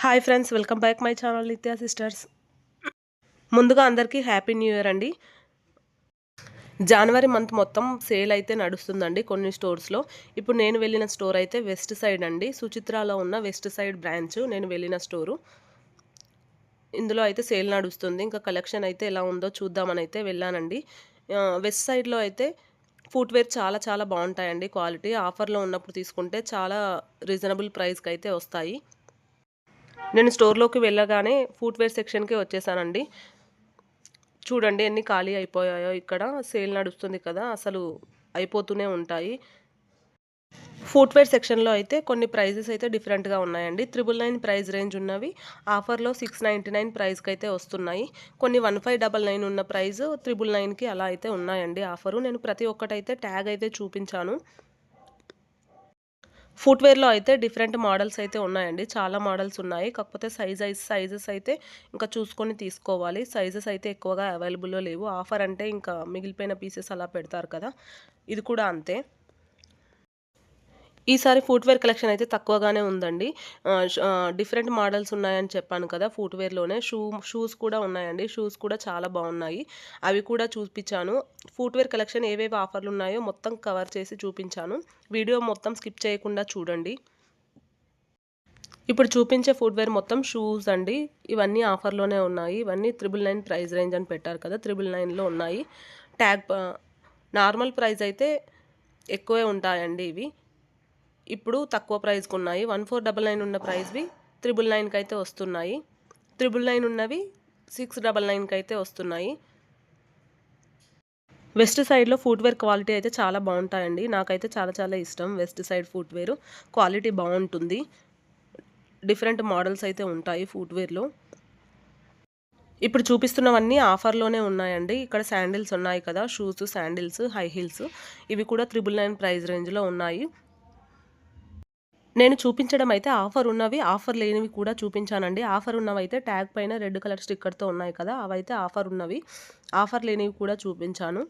Hi friends, welcome back my channel నిత్య sisters. ముందుగా అందరికీ హ్యాపీ న్యూ ఇయర్ అండి. జనవరి మంత్ మొత్తం సేల్ అయితే నడుస్తుందండి కొన్ని స్టోర్స్లో. ఇప్పుడు నేను వెళ్ళిన స్టోర్ అయితే వెస్ట్ సైడ్ అండి, సుచిత్రాలో ఉన్న వెస్ట్ సైడ్ బ్రాంచ్ నేను వెళ్ళిన స్టోరు. ఇందులో అయితే సేల్ నడుస్తుంది. ఇంకా కలెక్షన్ అయితే ఎలా ఉందో చూద్దామని అయితే వెళ్ళానండి. వెస్ట్ సైడ్లో అయితే ఫుట్వేర్ చాలా చాలా బాగుంటాయండి. క్వాలిటీ ఆఫర్లో ఉన్నప్పుడు తీసుకుంటే చాలా రీజనబుల్ ప్రైస్కి అయితే వస్తాయి. నేను స్టోర్లోకి వెళ్ళగానే ఫుట్వేర్ సెక్షన్కి వచ్చేసానండి. చూడండి ఎన్ని ఖాళీ అయిపోయాయో. ఇక్కడ సేల్ నడుస్తుంది కదా, అసలు అయిపోతూనే ఉంటాయి. ఫుట్వేర్ సెక్షన్లో అయితే కొన్ని ప్రైజెస్ అయితే డిఫరెంట్గా ఉన్నాయండి. 999 ప్రైస్ రేంజ్ ఉన్నవి ఆఫర్లో 699 ప్రైస్కి అయితే వస్తున్నాయి. కొన్ని 1599 ఉన్న ప్రైస్ 999కి అలా అయితే ఉన్నాయండి ఆఫరు. నేను ప్రతి ఒక్కటైతే ట్యాగ్ అయితే చూపించాను. ఫుట్వేర్లో అయితే డిఫరెంట్ మోడల్స్ అయితే ఉన్నాయండి, చాలా మోడల్స్ ఉన్నాయి. కాకపోతే సైజెస్ అయితే ఇంకా చూసుకొని తీసుకోవాలి. సైజెస్ అయితే ఎక్కువగా అవైలబుల్లో లేవు. ఆఫర్ అంటే ఇంకా మిగిలిపోయిన పీసెస్ అలా పెడతారు కదా, ఇది కూడా అంతే. ఈసారి ఫుట్వేర్ కలెక్షన్ అయితే తక్కువగానే ఉందండి. డిఫరెంట్ మోడల్స్ ఉన్నాయని చెప్పాను కదా, ఫుట్వేర్లోనే షూస్ కూడా ఉన్నాయండి. షూస్ కూడా చాలా బాగున్నాయి, అవి కూడా చూపించాను. ఫుట్వేర్ కలెక్షన్ ఏవేవి ఆఫర్లు ఉన్నాయో మొత్తం కవర్ చేసి చూపించాను. వీడియో మొత్తం స్కిప్ చేయకుండా చూడండి. ఇప్పుడు చూపించే ఫుట్వేర్ మొత్తం షూస్ అండి. ఇవన్నీ ఆఫర్లోనే ఉన్నాయి. ఇవన్నీ 999 ప్రైస్ రేంజ్ అని పెట్టారు కదా, 999లో ఉన్నాయి. ట్యాగ్ నార్మల్ ప్రైస్ అయితే ఎక్కువే ఉంటాయండి ఇవి. ఇప్పుడు తక్కువ ప్రైస్కి ఉన్నాయి. 1499 ఉన్న ప్రైస్వి 999కి అయితే వస్తున్నాయి. 999 ఉన్నవి 699కి అయితే వస్తున్నాయి. వెస్ట్ సైడ్లో ఫుట్వేర్ క్వాలిటీ అయితే చాలా బాగుంటాయండి. నాకైతే చాలా చాలా ఇష్టం వెస్ట్ సైడ్ ఫుట్వేర్. క్వాలిటీ బాగుంటుంది. డిఫరెంట్ మోడల్స్ అయితే ఉంటాయి ఫుట్వేర్లో. ఇప్పుడు చూపిస్తున్నవన్నీ ఆఫర్లోనే ఉన్నాయండి. ఇక్కడ శాండిల్స్ ఉన్నాయి కదా, షూస్, శాండిల్స్, హై హీల్స్, ఇవి కూడా 999 ప్రైస్ రేంజ్లో ఉన్నాయి. నేను చూపించడం అయితే ఆఫర్ ఉన్నవి, ఆఫర్ లేనివి కూడా చూపించానండి. ఆఫర్ ఉన్నవి అయితే ట్యాగ్ పైన రెడ్ కలర్ స్టిక్కర్తో ఉన్నాయి కదా, అవైతే ఆఫర్ ఉన్నవి. ఆఫర్ లేనివి కూడా చూపించాను.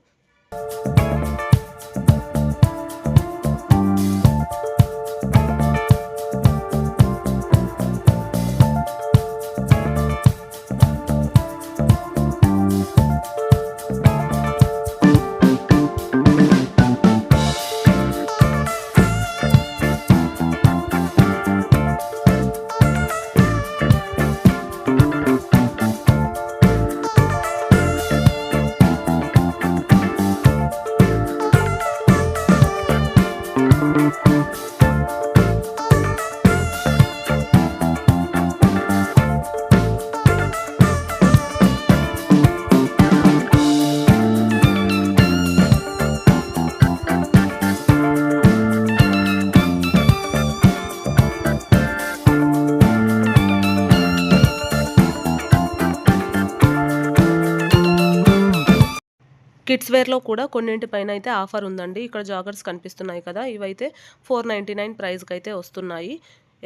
కిడ్స్ వేర్లో కూడా కొన్నింటిపైన అయితే ఆఫర్ ఉందండి. ఇక్కడ జాగర్స్ కనిపిస్తున్నాయి కదా, ఇవైతే 499 ప్రైస్కి అయితే వస్తున్నాయి.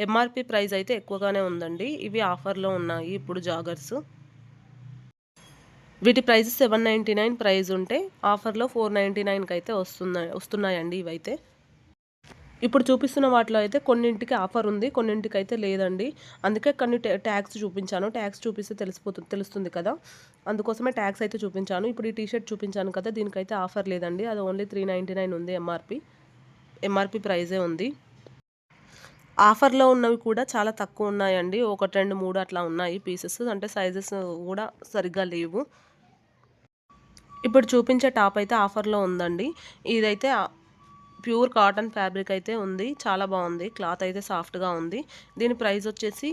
ఎంఆర్పి ప్రైస్ అయితే ఎక్కువగానే ఉందండి. ఇవి ఆఫర్లో ఉన్నాయి ఇప్పుడు జాగర్స్. వీటి ప్రైస్ 799 ప్రైస్ ఉంటే ఆఫర్లో 499కి అయితే వస్తున్నాయండి ఇవైతే. ఇప్పుడు చూపిస్తున్న వాటిలో అయితే కొన్నింటికి ఆఫర్ ఉంది, కొన్నింటికి అయితే లేదండి. అందుకే కొన్ని ట్యాగ్స్ చూపించాను. ట్యాగ్స్ చూపిస్తే తెలుస్తుంది కదా, అందుకోసమే ట్యాగ్స్ అయితే చూపించాను. ఇప్పుడు ఈ టీషర్ట్ చూపించాను కదా, దీనికైతే ఆఫర్ లేదండి. అది ఓన్లీ 399 ఉంది. ఎంఆర్పి ప్రైజే ఉంది. ఆఫర్లో ఉన్నవి కూడా చాలా తక్కువ ఉన్నాయండి. 1, 2, 3 అట్లా ఉన్నాయి పీసెస్, అంటే సైజెస్ కూడా సరిగ్గా లేవు. ఇప్పుడు చూపించే టాప్ అయితే ఆఫర్లో ఉందండి. ఇదైతే ప్యూర్ కాటన్ ఫ్యాబ్రిక్ అయితే ఉంది, చాలా బాగుంది. క్లాత్ అయితే సాఫ్ట్గా ఉంది. దీని ప్రైస్ వచ్చేసి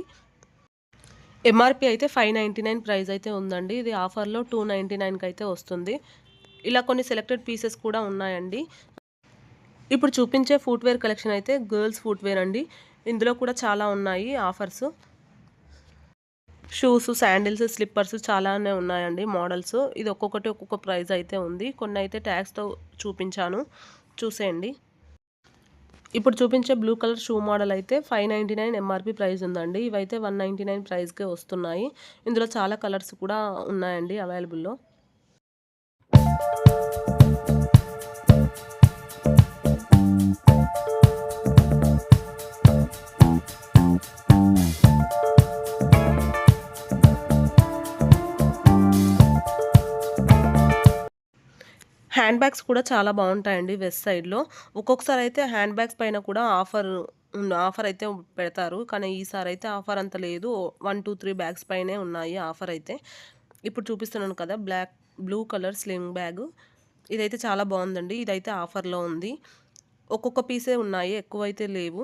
ఎంఆర్పి అయితే 599 ప్రైస్ అయితే ఉందండి. ఇది ఆఫర్లో 299కి అయితే వస్తుంది. ఇలా కొన్ని సెలెక్టెడ్ పీసెస్ కూడా ఉన్నాయండి. ఇప్పుడు చూపించే ఫుట్వేర్ కలెక్షన్ అయితే గర్ల్స్ ఫుట్వేర్ అండి. ఇందులో కూడా చాలా ఉన్నాయి ఆఫర్స్. షూస్, శాండిల్స్, స్లిప్పర్స్ చాలానే ఉన్నాయండి మోడల్స్. ఇది ఒక్కొక్కటి ఒక్కొక్క ప్రైస్ అయితే ఉంది. కొన్ని అయితే ట్యాగ్స్తో చూపించాను, చూసేయండి. ఇప్పుడు చూపించే బ్లూ కలర్ షూ మోడల్ అయితే 599 ఎంఆర్పి ప్రైస్ ఉందండి. ఇవైతే 199 ప్రైస్కే వస్తున్నాయి. ఇందులో చాలా కలర్స్ కూడా ఉన్నాయండి అవైలబుల్లో. హ్యాండ్ బ్యాగ్స్ కూడా చాలా బాగుంటాయండి వెస్ట్ సైడ్‌లో. ఒక్కొక్కసారి అయితే హ్యాండ్ బ్యాగ్స్ పైన కూడా ఆఫర్ అయితే పెడతారు. కానీ ఈసారి అయితే ఆఫర్ అంత లేదు. 1, 2, 3 బ్యాగ్స్ పైనే ఉన్నాయి ఆఫర్ అయితే. ఇప్పుడు చూపిస్తున్నాను కదా! Blue colour sling bag. ఇదైతే చాలా బాగుందండి. ఇదైతే ఆఫర్‌లో ఉంది. ఒక్కొక్క పీసే ఉన్నాయి. ఎక్కువైతే లేవు.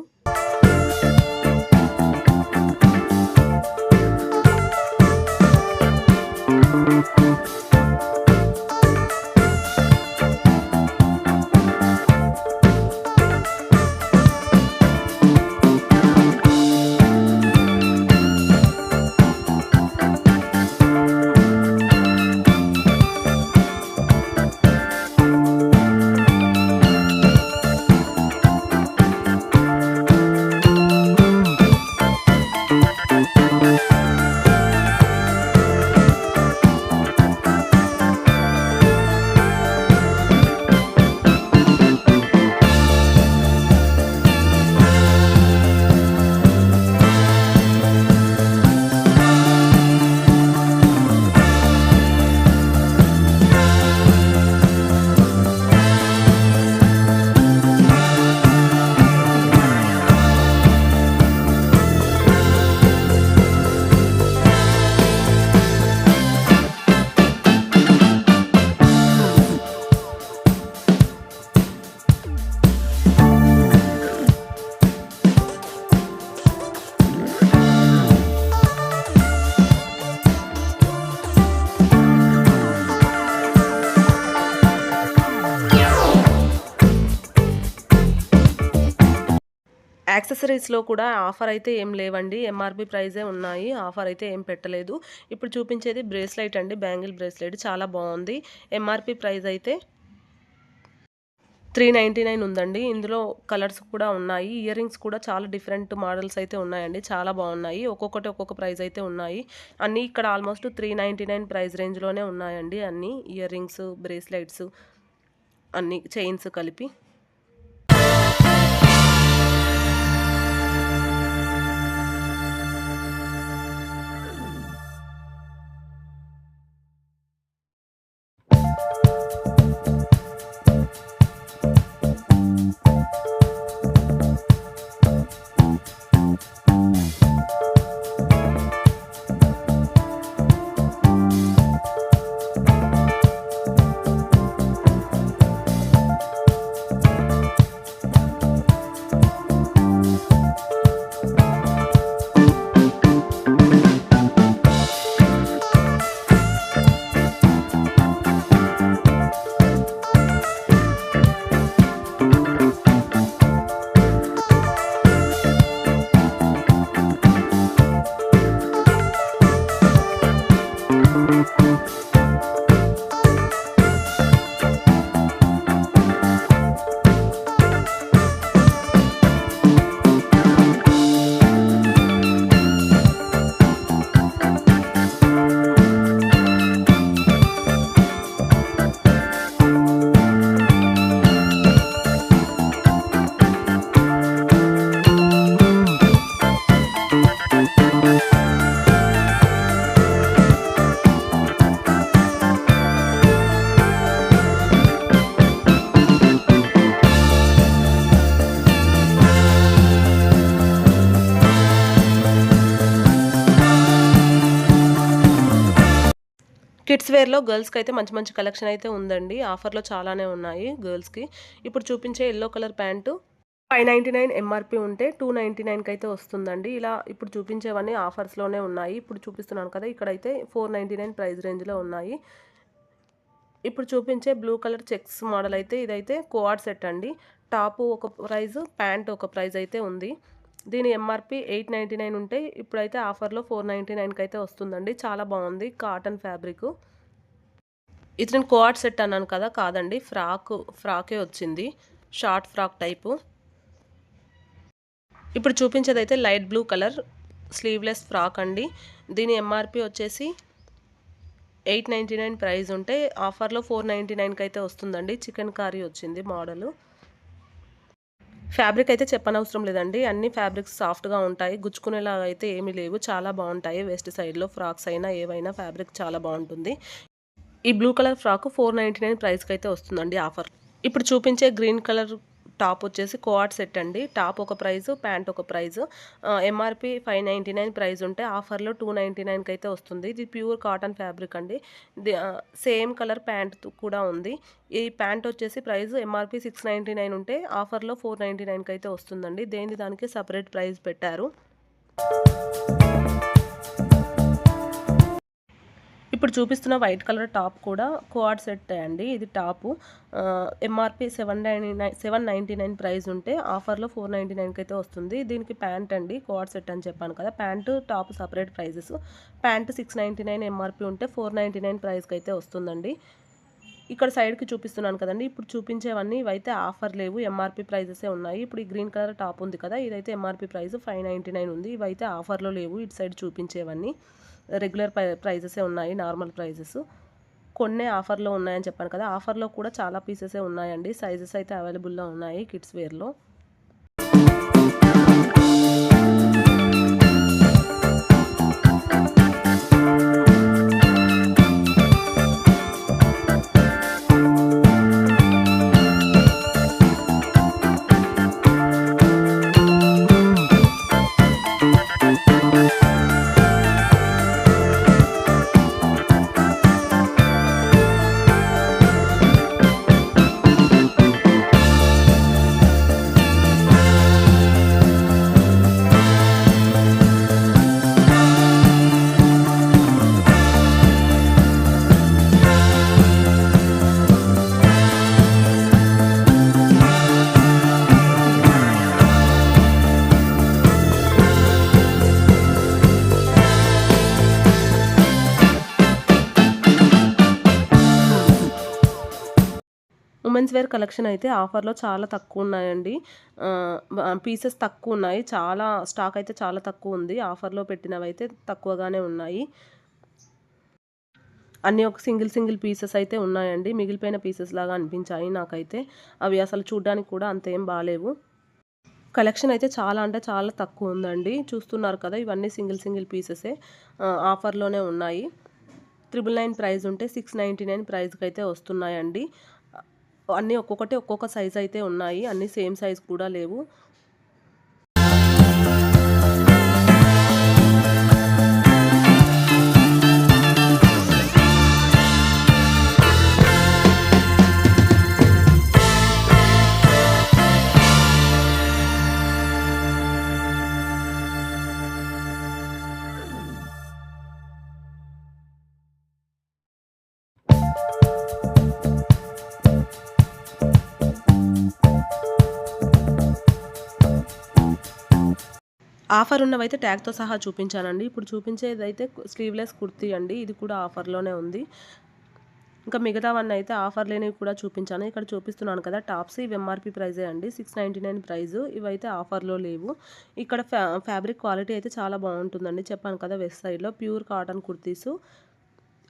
యాక్సెసరీస్‌లో కూడా ఆఫర్ అయితే ఏం లేవండి. ఎంఆర్‌పీ ప్రైజే ఉన్నాయి. ఆఫర్ అయితే ఏం పెట్టలేదు. ఇప్పుడు చూపించేది బ్రేస్లెట్ అండి. బ్యాంగిల్ బ్రేస్లెట్ చాలా బాగుంది. ఎంఆర్‌పీ ప్రైస్ అయితే 399 ఉందండి. ఇందులో కలర్స్ కూడా ఉన్నాయి. ఇయర్ రింగ్స్ కూడా చాలా డిఫరెంట్ మోడల్స్ అయితే ఉన్నాయండి. చాలా బాగున్నాయి. ఒక్కొక్కటి ఒక్కొక్క ప్రైస్ అయితే ఉన్నాయి. అన్నీ ఇక్కడ ఆల్మోస్ట్ 399 ప్రైస్ రేంజ్‌లోనే ఉన్నాయండి అన్నీ. ఇయర్ రింగ్స్, బ్రేస్లెట్స్ అన్నీ చైన్స్ కలిపి. కిడ్స్ వేర్‌లో గర్ల్స్‌కి అయితే మంచి మంచి కలెక్షన్ అయితే ఉందండి. ఆఫర్‌లో చాలానే ఉన్నాయి గర్ల్స్‌కి. ఇప్పుడు చూపించే యెల్లో కలర్ ప్యాంటు 599 ఎంఆర్‌పీ ఉంటే 299కి అయితే వస్తుందండి. ఇలా ఇప్పుడు చూపించేవన్నీ ఆఫర్స్‌లోనే ఉన్నాయి. ఇప్పుడు చూపిస్తున్నాను కదా! ఇక్కడైతే 499 ప్రైస్ రేంజ్‌లో ఉన్నాయి. ఇప్పుడు చూపించే బ్లూ కలర్ చెక్స్ మోడల్ అయితే ఇదైతే కోఆర్డ్ సెట్ అండి. టాపు ఒక ప్రైస్, ప్యాంట్ ఒక ప్రైస్ అయితే ఉంది. దీని ఎంఆర్‌పీ 899 ఉంటే ఇప్పుడైతే ఆఫర్‌లో 499కి అయితే వస్తుందండి. చాలా బాగుంది. Cotton fabric. ఇది నేను కోఆర్డ్ సెట్ అన్నాను కదా! కాదండి. ఫ్రాకే వచ్చింది. Short frock type. ఇప్పుడు చూపించేదైతే light blue colour sleeveless frock అండి. దీని ఎంఆర్‌పీ వచ్చేసి 899 ప్రైస్ ఉంటే ఆఫర్‌లో 499కి అయితే వస్తుందండి. చికెన్ కర్రీ వచ్చింది మోడలు. ఫ్యాబ్రిక్ అయితే చెప్పనవసరం లేదండి. అన్ని ఫ్యాబ్రిక్స్ సాఫ్ట్‌గా ఉంటాయి. గుచ్చుకునేలాగా అయితే ఏమీ లేవు. చాలా బాగుంటాయి. వెస్ట్ సైడ్‌లో ఫ్రాక్స్ అయినా ఏవైనా ఫ్యాబ్రిక్ చాలా బాగుంటుంది. ఈ బ్లూ కలర్ ఫ్రాక్ 499 ప్రైస్కి అయితే వస్తుందండి ఆఫర్. ఇప్పుడు చూపించే గ్రీన్ కలర్ టాప్ వచ్చేసి కోఆర్డ్ సెట్ అండి. టాప్ ఒక ప్రైజు, ప్యాంట్ ఒక ప్రైజు. ఎంఆర్పి 599 ప్రైస్ ఉంటే ఆఫర్లో 299కి అయితే వస్తుంది. ఇది ప్యూర్ కాటన్ ఫ్యాబ్రిక్ అండి. సేమ్ కలర్ ప్యాంట్ కూడా ఉంది. ఈ ప్యాంట్ వచ్చేసి ప్రైస్ ఎంఆర్పి 699 ఉంటే ఆఫర్లో 499కి అయితే వస్తుందండి. దేని దానికి సపరేట్ ప్రైస్ పెట్టారు. ఇప్పుడు చూపిస్తున్న వైట్ కలర్ టాప్ కూడా కోఆర్డ్ సెట్ అండి. ఇది టాపు ఎంఆర్పి 799 ప్రైస్ ఉంటే ఆఫర్లో 499కి అయితే వస్తుంది. దీనికి ప్యాంట్ అండి, కోఆర్డ్ సెట్ అని చెప్పాను కదా, pant top separate prices. Pant 699 MRP ఉంటే 499 ప్రైస్కి అయితే వస్తుందండి. ఇక్కడ సైడ్కి చూపిస్తున్నాను కదండి, ఇప్పుడు చూపించేవన్నీ ఇవైతే ఆఫర్ లేవు, ఎంఆర్పి ప్రైజెసే ఉన్నాయి. ఇప్పుడు ఈ గ్రీన్ కలర్ టాప్ ఉంది కదా, ఇదైతే ఎంఆర్పి ప్రైస్ 599 ఉంది. ఇవైతే ఆఫర్లో లేవు. ఇటు సైడ్ చూపించేవన్నీ రెగ్యులర్ ప్రైజెసే ఉన్నాయి, నార్మల్ ప్రైజెస్. కొన్నే ఆఫర్లో ఉన్నాయని చెప్పాను కదా, ఆఫర్లో కూడా చాలా పీసెసే ఉన్నాయండి. సైజెస్ అయితే అవైలబుల్లో ఉన్నాయి కిడ్స్ వేర్లో. ఉమెన్స్ వేర్ కలెక్షన్ అయితే ఆఫర్లో చాలా తక్కువ ఉన్నాయండి. పీసెస్ తక్కువ ఉన్నాయి, చాలా స్టాక్ అయితే చాలా తక్కువ ఉంది. ఆఫర్లో పెట్టినవి అయితే తక్కువగానే ఉన్నాయి. అన్నీ ఒక సింగిల్ పీసెస్ అయితే ఉన్నాయండి. మిగిలిపోయిన పీసెస్ లాగా అనిపించాయి నాకైతే. అవి అసలు చూడడానికి కూడా అంతేం బాగాలేవు. కలెక్షన్ అయితే చాలా అంటే చాలా తక్కువ ఉందండి. చూస్తున్నారు కదా, ఇవన్నీ సింగిల్ పీసెసే ఆఫర్లోనే ఉన్నాయి. 999 ప్రైస్ ఉంటే 699 ప్రైస్కి అయితే వస్తున్నాయండి. అన్నీ ఒక్కొక్కటి ఒక్కొక్క సైజ్ అయితే ఉన్నాయి, అన్నీ సేమ్ సైజ్ కూడా లేవు. ఆఫర్ ఉన్నవైతే ట్యాగ్తో సహా చూపించానండి. ఇప్పుడు చూపించేదైతే స్లీవ్లెస్ కుర్తీ అండి. ఇది కూడా ఆఫర్లోనే ఉంది. ఇంకా మిగతావన్నీ అయితే ఆఫర్ లేనివి కూడా చూపించాను. ఇక్కడ చూపిస్తున్నాను కదా టాప్స్, ఇవి ఎంఆర్పి ప్రైజే అండి. 699 ప్రైజు. ఇవైతే ఆఫర్లో లేవు. ఇక్కడ ఫ్యాబ్రిక్ క్వాలిటీ అయితే చాలా బాగుంటుందండి. చెప్పాను కదా, వెస్ట్ సైడ్లో ప్యూర్ కాటన్ కుర్తీసు.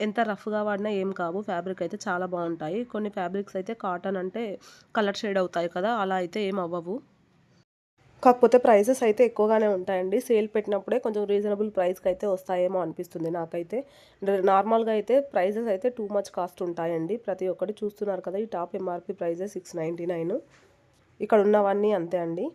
ఎంత రఫ్గా వాడినా ఏం కావు, ఫ్యాబ్రిక్ అయితే చాలా బాగుంటాయి. కొన్ని ఫ్యాబ్రిక్స్ అయితే కాటన్ అంటే కలర్ షేడ్ అవుతాయి కదా, అలా అయితే ఏం అవ్వవు. కాకపోతే ప్రైసెస్ అయితే ఎక్కువగానే ఉంటాయండి. సేల్ పెట్టినప్పుడే కొంచెం రీజనబుల్ ప్రైస్కి అయితే వస్తాయేమో అనిపిస్తుంది నాకైతే. నార్మల్గా అయితే ప్రైజెస్ అయితే టూ మచ్ కాస్ట్ ఉంటాయండి. ప్రతి ఒక్కటి చూస్తున్నారు కదా, ఈ టాప్ ఎంఆర్పి ప్రైజే 699. ఇక్కడ ఉన్నవన్నీ అంతే అండి.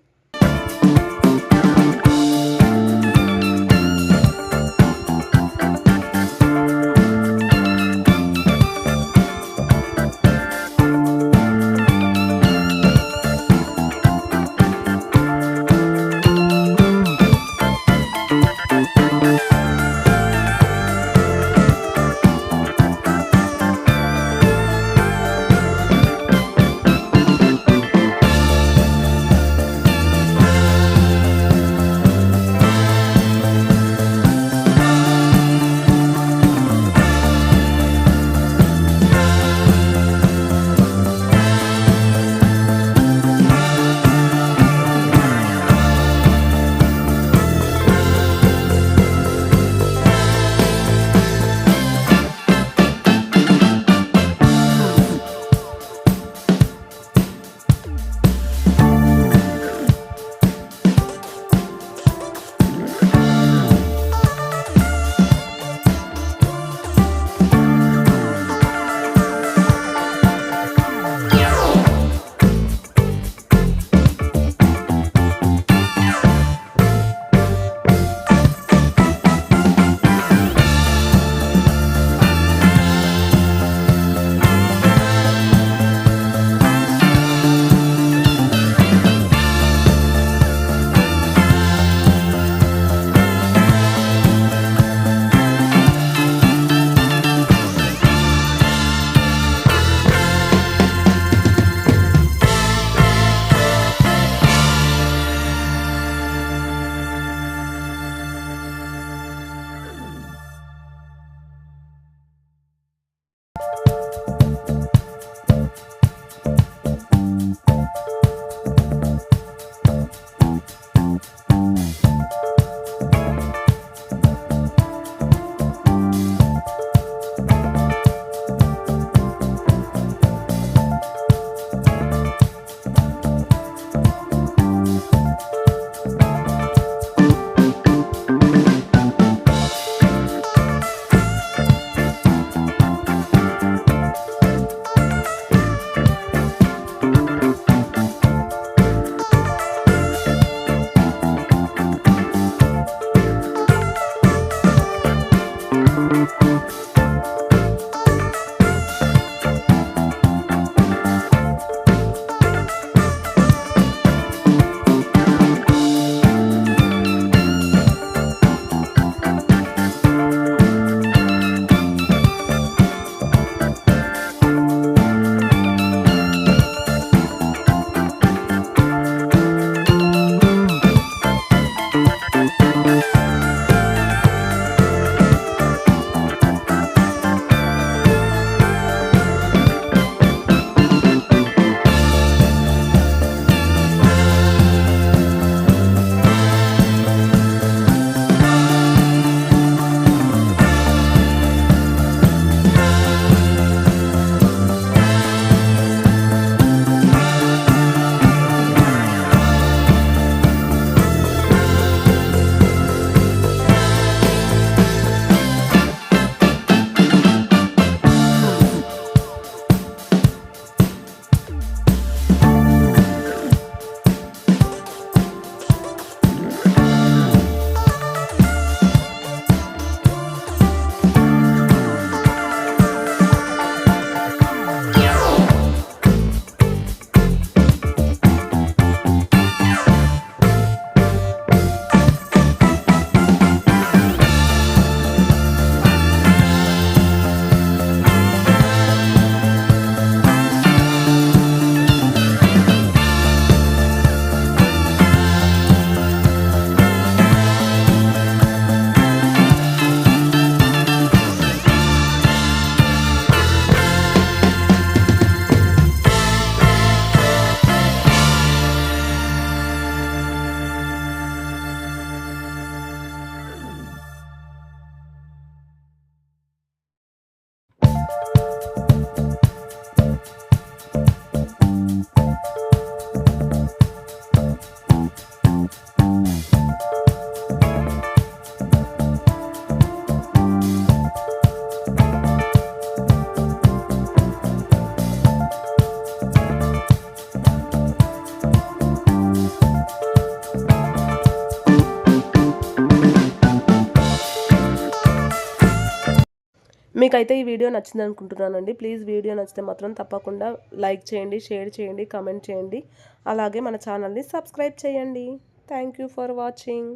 మీకైతే ఈ వీడియో నచ్చింది అనుకుంటున్నానండి. ప్లీజ్ వీడియో నచ్చితే మాత్రం తప్పకుండా లైక్ చేయండి, షేర్ చేయండి, కామెంట్ చేయండి. అలాగే మన ఛానల్ని సబ్స్క్రైబ్ చేయండి. Thank you for watching.